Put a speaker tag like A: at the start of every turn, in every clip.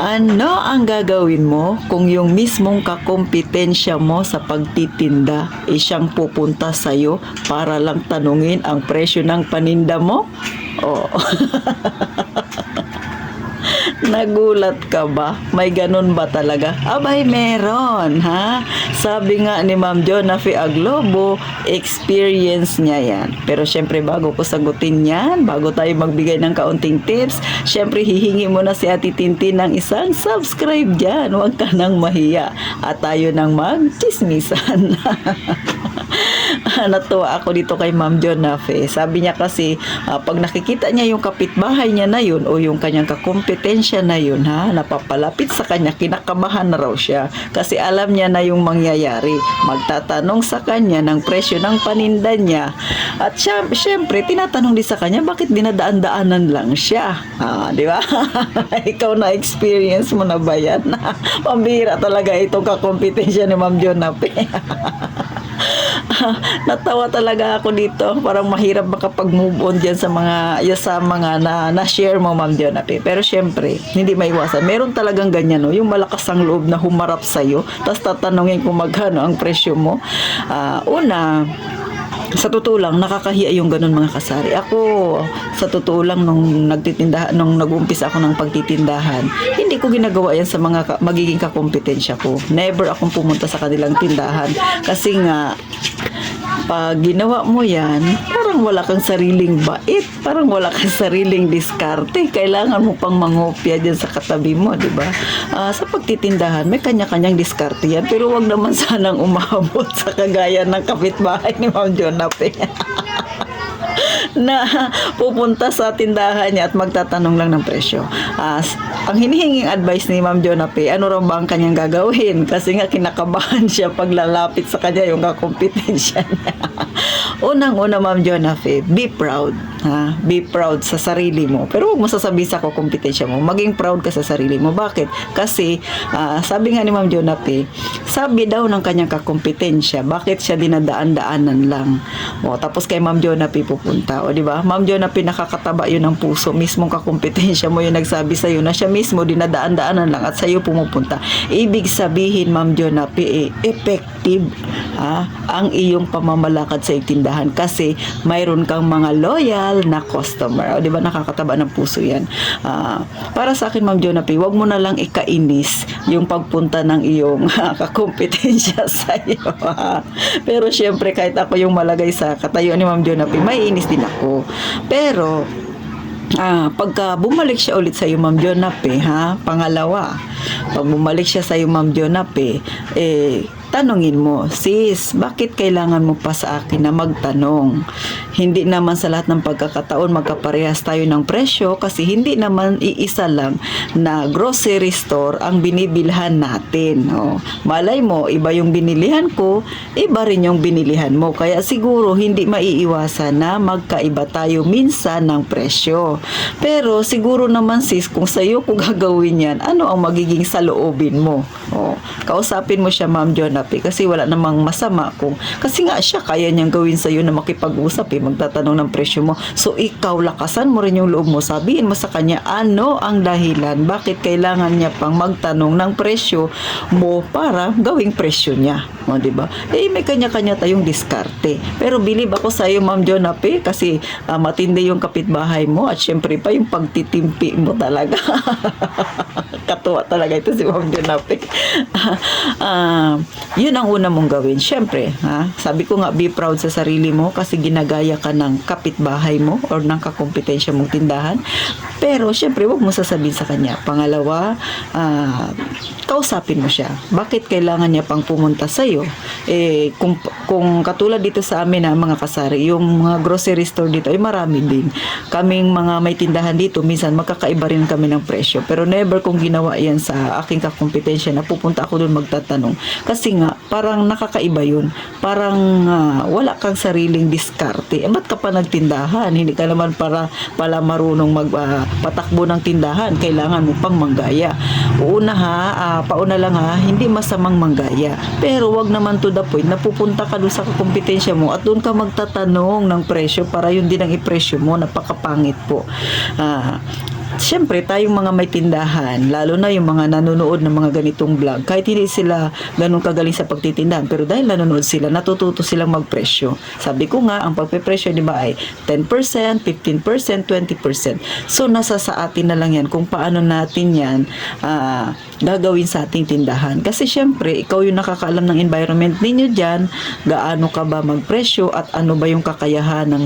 A: Ano ang gagawin mo kung yung mismong kakompetensya mo sa pagtitinda siyang pupunta sa'yo para lang tanungin ang presyo ng paninda mo? Oh. Nagulat ka ba? May ganun ba talaga? Abay, meron, ha? Sabi nga ni Ma'am Jonafe Aglobo, experience niya yan. Pero syempre, bago ko sagutin yan, bago tayo magbigay ng kaunting tips, syempre, hihingi mo na si Ate Tintin ng isang subscribe dyan. Huwag ka nang mahiya. At tayo nang magchismisan. Natuwa ako dito kay Ma'am Jonafe. Sabi niya kasi, pag nakikita niya yung kapitbahay niya na yun o yung kanyang kakompetensya na yun, napapalapit sa kanya, kinakabahan na raw siya. Kasi alam niya na yung mangyayari. Magtatanong sa kanya ng presyo ng paninda niya. At syempre, tinatanong din sa kanya, bakit dinadaan-daanan lang siya? Di ba? Ikaw na experience mo na ba yan? Pambira talaga itong kakompetensya ni Ma'am Jonafe. Natawa talaga ako dito. Parang mahirap makapag-move on dyan sa mga na-share mo, Ma'am Jonafe. Pero syempre, hindi maiwasan. Meron talagang ganyan, no? Yung malakas ang loob na humarap sa'yo, tapos tatanungin kung magkano ang presyo mo. Una, sa totoo lang, nakakahiya yung ganun mga kasari. Ako, sa totoo lang, nung nag-uumpisa ako ng pagtitindahan, hindi ko ginagawa yan sa mga magiging kakompetensya ko. Never akong pumunta sa kanilang tindahan. Kasi nga, pag ginawa mo yan, parang wala kang sariling bait, parang wala kang sariling diskarte. Kailangan mo pang mangopya dyan sa katabi mo, di ba? Sa pagtitindahan, may kanya-kanyang diskarte yan. Pero wag naman sanang umabot sa kagaya ng kapitbahay ni Ma'am Jonafe. Na pupunta sa tindahan niya at magtatanong lang ng presyo. Ang hinihinging advice ni Ma'am Jonafe, ano raw ba ang kanyang gagawin? Kasi nga kinakabahan siya pag lalapit sa kanya yung kakompetensya niya. Unang-una, Ma'am Jonafe, be proud. Be proud sa sarili mo. Pero huwag mo sasabihin sa kompetensya mo. Maging proud ka sa sarili mo. Bakit? Kasi, sabi nga ni Ma'am Jonafe, sabi daw ng kanyang kakompetensya, bakit siya dinadaan-daanan lang? Tapos kay Ma'am Jonafe pupunta. O, di ba? Ma'am Jonafe, nakakataba yun ng puso. Mismong kakompetensya mo yung nagsabi sa'yo na siya mismo dinadaan-daanan lang at sa'yo pumupunta. Ibig sabihin, Ma'am Jonafe, effective ang iyong pamamalakad sa tindahan kasi mayroon kang mga loyal na customer. O, di ba? Nakakataba ng puso yan. Para sa akin, Ma'am Jonafe, wag mo na lang ikainis yung pagpunta ng iyong kakompetensya sa'yo. Pero syempre, kahit ako yung malagay sa katayuan ni Ma'am Jonafe, may inis din ako. Pero pagka bumalik siya ulit sa iyo, Ma'am Jonafe, pangalawa, pag bumalik siya sa iyo, Ma'am Jonafe, tanungin mo, sis, bakit kailangan mo pa sa akin na magtanong? Hindi naman sa lahat ng pagkakataon magkaparehas tayo ng presyo kasi hindi naman iisa lang na grocery store ang binibilhan natin. Malay mo, iba yung binilihan ko, iba rin yung binilihan mo. Kaya siguro hindi maiiwasan na magkaiba tayo minsan ng presyo. Pero siguro naman, sis, kung sa'yo ko gagawin yan, ano ang magiging saloobin mo? Kausapin mo siya, Ma'am Jonafe, kasi wala namang masama kasi nga siya kaya niyang gawin sa iyo na makipag-usap, magtatanong ng presyo mo. So ikaw, lakasan mo rin yung loob mo, sabihin mo sa kanya ano ang dahilan, bakit kailangan niya pang magtanong ng presyo mo para gawing presyo niya. Di ba? May kanya-kanya tayong diskarte. Pero believe ako sa iyo, Ma'am Jonafe, kasi matindi yung kapitbahay mo at syempre pa yung pagtitimpi mo talaga. Katuwa talaga ito si Ma'am Jonafe. Yun ang una mong gawin. Syempre, sabi ko nga, be proud sa sarili mo kasi ginagaya ka ng kapitbahay mo or ng kakompetensya mong tindahan. Pero syempre, wag mo sasabihin sa kanya. Pangalawa, kausapin mo siya. Bakit kailangan niya pang pumunta sa'yo? Kung katulad dito sa amin mga kasari, yung mga grocery store dito ay marami din. Kaming mga may tindahan dito, minsan magkakaiba rin kami ng presyo. Pero never kong ginawa yan sa aking kakompetensya na pupunta ako doon magtatanong. Kasi nga, parang nakakaiba yun. Parang wala kang sariling diskarte. Ba't ka pa nagtindahan? Hindi ka naman pala marunong magpatakbo ng tindahan. Kailangan mo pang manggaya. Pauna lang hindi masamang manggaya. Pero wag naman to the point na pupunta ka doon sa kompetensya mo at doon ka magtatanong ng presyo para yun din ang ipresyo mo. Napakapangit po. syempre, tayong mga may tindahan, lalo na yung mga nanonood ng mga ganitong vlog, kahit hindi sila ganun kagaling sa pagtitindahan, pero dahil nanonood sila, natututo silang magpresyo. Sabi ko nga, ang pagpepresyo, di ba, ay 10%, 15%, 20%. So, nasa sa atin na lang yan kung paano natin yan gagawin sa ating tindahan. Kasi syempre, ikaw yung nakakaalam ng environment ninyo dyan, gaano ka ba magpresyo at ano ba yung kakayahan ng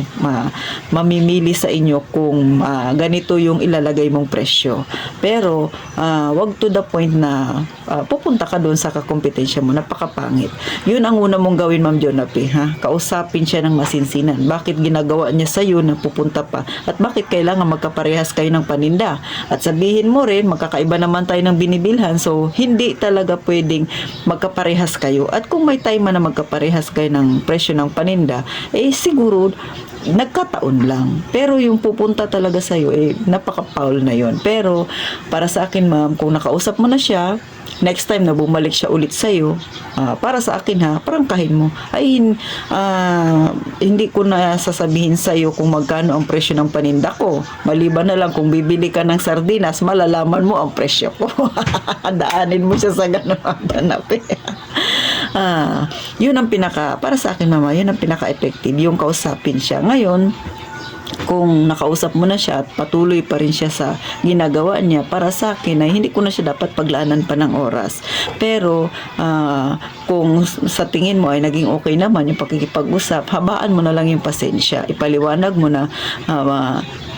A: mamimili sa inyo kung ganito yung ilalagay mong presyo. Pero, wag to the point na pupunta ka doon sa kakompetensya mo, napakapangit. Yun ang una mong gawin, Ma'am Jonapi, ha? Kausapin siya ng masinsinan. Bakit ginagawa niya sa'yo na pupunta pa? At bakit kailangan magkaparehas kayo ng paninda? At sabihin mo rin, magkakaiba naman tayo ng binibilhan, so hindi talaga pwedeng magkaparehas kayo. At kung may time man na magkaparehas kayo ng presyo ng paninda, siguro nagkataon lang. Pero yung pupunta talaga sa'yo, napaka-foul na yon. Pero, para sa akin, ma'am, kung nakausap mo na siya, next time na bumalik siya ulit sa'yo, para sa akin ha, prangkahin mo. Hindi ko na sasabihin sa'yo kung magkano ang presyo ng paninda ko. Maliban na lang kung bibili ka ng sardinas, malalaman mo ang presyo ko. Daanin mo siya sa ganun hanap. Yun ang para sa akin, mama, yun ang pinaka-effective, yung kausapin siya. Ngayon, kung nakausap mo na siya at patuloy pa rin siya sa ginagawa niya, para sa akin ay hindi ko na siya dapat paglaanan pa ng oras. Pero kung sa tingin mo ay naging okay naman yung pakikipag-usap, habaan mo na lang yung pasensya. Ipaliwanag mo na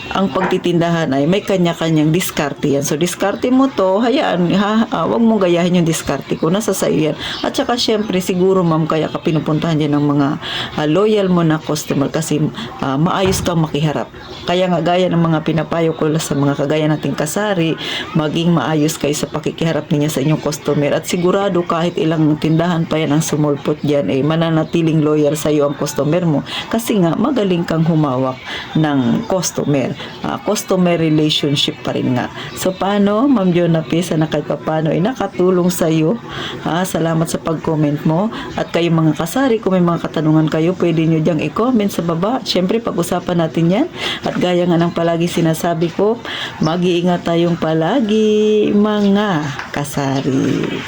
A: ang pagtitindahan ay may kanya-kanyang diskarte yan. So, diskarte mo to, hayaan, wag mong gayahin yung diskarte ko, nasa sa'yo yan. At saka, syempre, siguro, ma'am, kaya ka pinupuntahan dyan ng mga loyal mo na customer kasi maayos kang makiharap. Kaya nga, gaya ng mga pinapayo ko sa mga kagaya nating kasari, maging maayos kayo sa pakikiharap ninyo sa inyong customer. At sigurado, kahit ilang tindahan pa yan ang sumulpot dyan, mananatiling loyal sa'yo ang customer mo. Kasi nga, magaling kang humawak ng customer. Customer relationship pa rin nga. So, paano, Ma'am Jonapi, sana kahit paano ay nakatulong sa iyo. Salamat sa pag-comment mo. At kayo mga kasari, kung may mga katanungan kayo, pwede nyo diyang i-comment sa baba. Siyempre, pag-usapan natin yan. At gaya nga ng palagi sinasabi ko, mag-iingat tayong palagi, mga kasari.